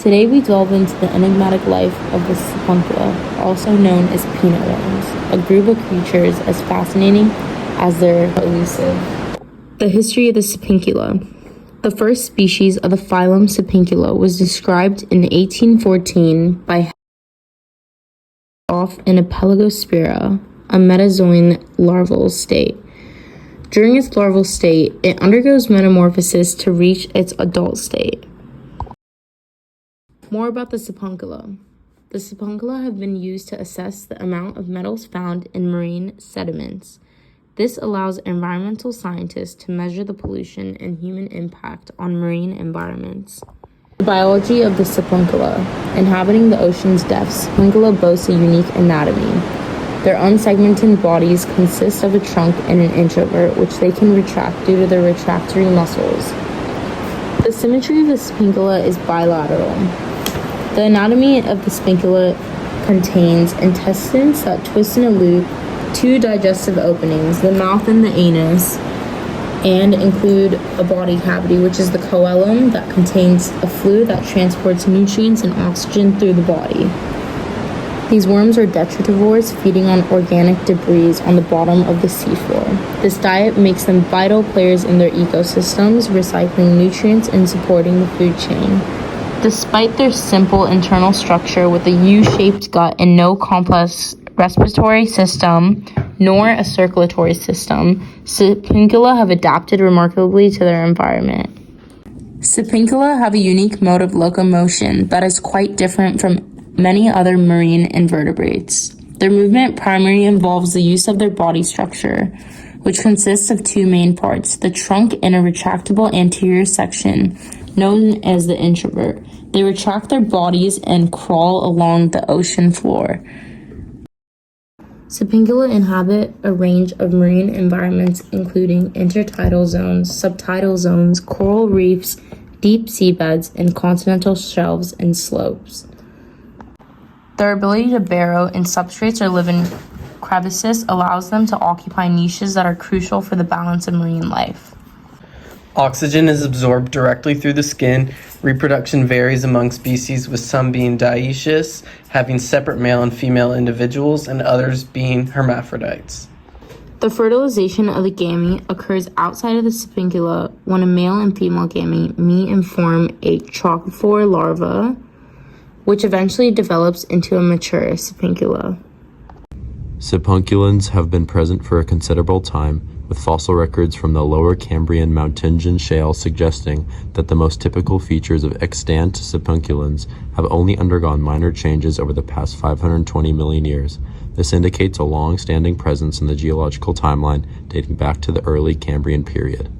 Today we delve into the enigmatic life of the Sipuncula, also known as peanut worms, a group of creatures as fascinating as they're elusive. The history of the Sipuncula. The first species of the phylum Sipuncula was described in 1814 by off in a Pelagospira, a Metazoan larval state. During its larval state, it undergoes metamorphosis to reach its adult state. More about the Sipuncula. The Sipuncula have been used to assess the amount of metals found in marine sediments. This allows environmental scientists to measure the pollution and human impact on marine environments. The biology of the Sipuncula. Inhabiting the ocean's depths, Sipuncula boasts a unique anatomy. Their unsegmented bodies consist of a trunk and an introvert, which they can retract due to their retractory muscles. The symmetry of the Sipuncula is bilateral. The anatomy of the Sipuncula contains intestines that twist in a loop, two digestive openings, the mouth and the anus, and include a body cavity, which is the coelom, that contains a fluid that transports nutrients and oxygen through the body. These worms are detritivores, feeding on organic debris on the bottom of the seafloor. This diet makes them vital players in their ecosystems, recycling nutrients and supporting the food chain. Despite their simple internal structure with a U-shaped gut and no complex respiratory system, nor a circulatory system, Sipuncula have adapted remarkably to their environment. Sipuncula have a unique mode of locomotion that is quite different from many other marine invertebrates. Their movement primarily involves the use of their body structure, which consists of two main parts, the trunk and a retractable anterior section, known as the introvert. They retract their bodies and crawl along the ocean floor. Sipuncula inhabit a range of marine environments including intertidal zones, subtidal zones, coral reefs, deep seabeds, and continental shelves and slopes. Their ability to burrow in substrates or live in crevices allows them to occupy niches that are crucial for the balance of marine life. Oxygen is absorbed directly through the skin. Reproduction varies among species, with some being dioecious, having separate male and female individuals, and others being hermaphrodites. The fertilization of the gamete occurs outside of the Sipuncula when a male and female gamete meet and form a trochophore larva, which eventually develops into a mature Sipuncula. Sipunculans have been present for a considerable time, with fossil records from the Lower Cambrian Mountingen Shale suggesting that the most typical features of extant Sipunculans have only undergone minor changes over the past 520 million years. This indicates a long-standing presence in the geological timeline dating back to the early Cambrian period.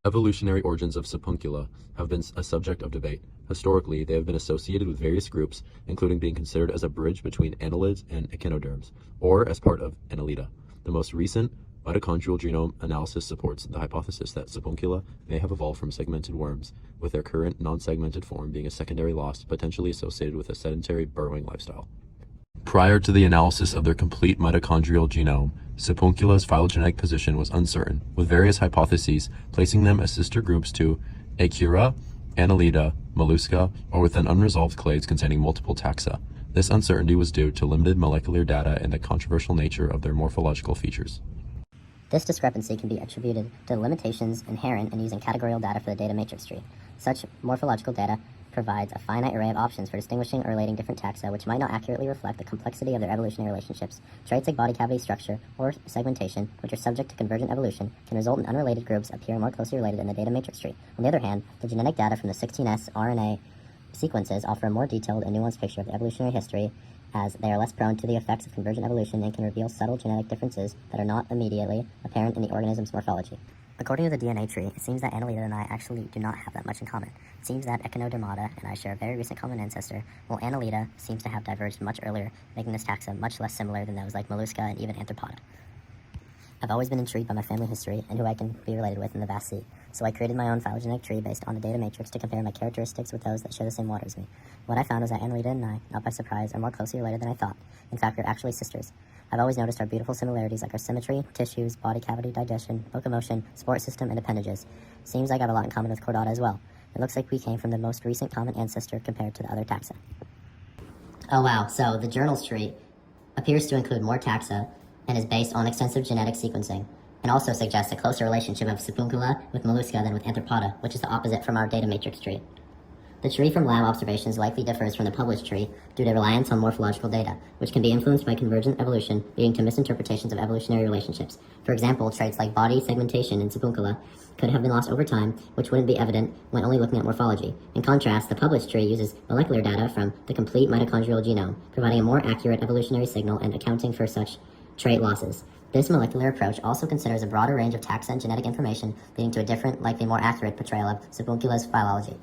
Evolutionary origins of Sipuncula have been a subject of debate. Historically, they have been associated with various groups, including being considered as a bridge between annelids and echinoderms, or as part of Annelida. The most recent mitochondrial genome analysis supports the hypothesis that Sipuncula may have evolved from segmented worms, with their current non-segmented form being a secondary loss potentially associated with a sedentary burrowing lifestyle. Prior to the analysis of their complete mitochondrial genome, Sipuncula's phylogenetic position was uncertain, with various hypotheses placing them as sister groups to Echura, Annelida, Mollusca, or within unresolved clades containing multiple taxa. This uncertainty was due to limited molecular data and the controversial nature of their morphological features. This discrepancy can be attributed to the limitations inherent in using categorical data for the data matrix tree. Such morphological data provides a finite array of options for distinguishing or relating different taxa, which might not accurately reflect the complexity of their evolutionary relationships. Traits like body cavity structure or segmentation, which are subject to convergent evolution, can result in unrelated groups appearing more closely related in the data matrix tree. On the other hand, the genetic data from the 16S RNA sequences offer a more detailed and nuanced picture of the evolutionary history, as they are less prone to the effects of convergent evolution and can reveal subtle genetic differences that are not immediately apparent in the organism's morphology. According to the DNA tree, it seems that Annelida and I actually do not have that much in common. It seems that Echinodermata and I share a very recent common ancestor, while Annelida seems to have diverged much earlier, making this taxa much less similar than those like Mollusca and even Arthropoda. I've always been intrigued by my family history and who I can be related with in the vast sea, so I created my own phylogenetic tree based on the data matrix to compare my characteristics with those that share the same water as me. What I found was that Annelida and I, not by surprise, are more closely related than I thought. In fact, we're actually sisters. I've always noticed our beautiful similarities like our symmetry, tissues, body cavity, digestion, locomotion, support system, and appendages. Seems like I have a lot in common with Chordata as well. It looks like we came from the most recent common ancestor compared to the other taxa. Oh wow, so the journals tree appears to include more taxa and is based on extensive genetic sequencing, and also suggests a closer relationship of Sipuncula with mollusca than with Arthropoda, which is the opposite from our data matrix tree. The tree from lab observations likely differs from the published tree due to reliance on morphological data, which can be influenced by convergent evolution, leading to misinterpretations of evolutionary relationships. For example, traits like body segmentation in Sipuncula could have been lost over time, which wouldn't be evident when only looking at morphology. In contrast, the published tree uses molecular data from the complete mitochondrial genome, providing a more accurate evolutionary signal and accounting for such trait losses. This molecular approach also considers a broader range of taxa and genetic information, leading to a different, likely more accurate portrayal of Sipuncula's phylology.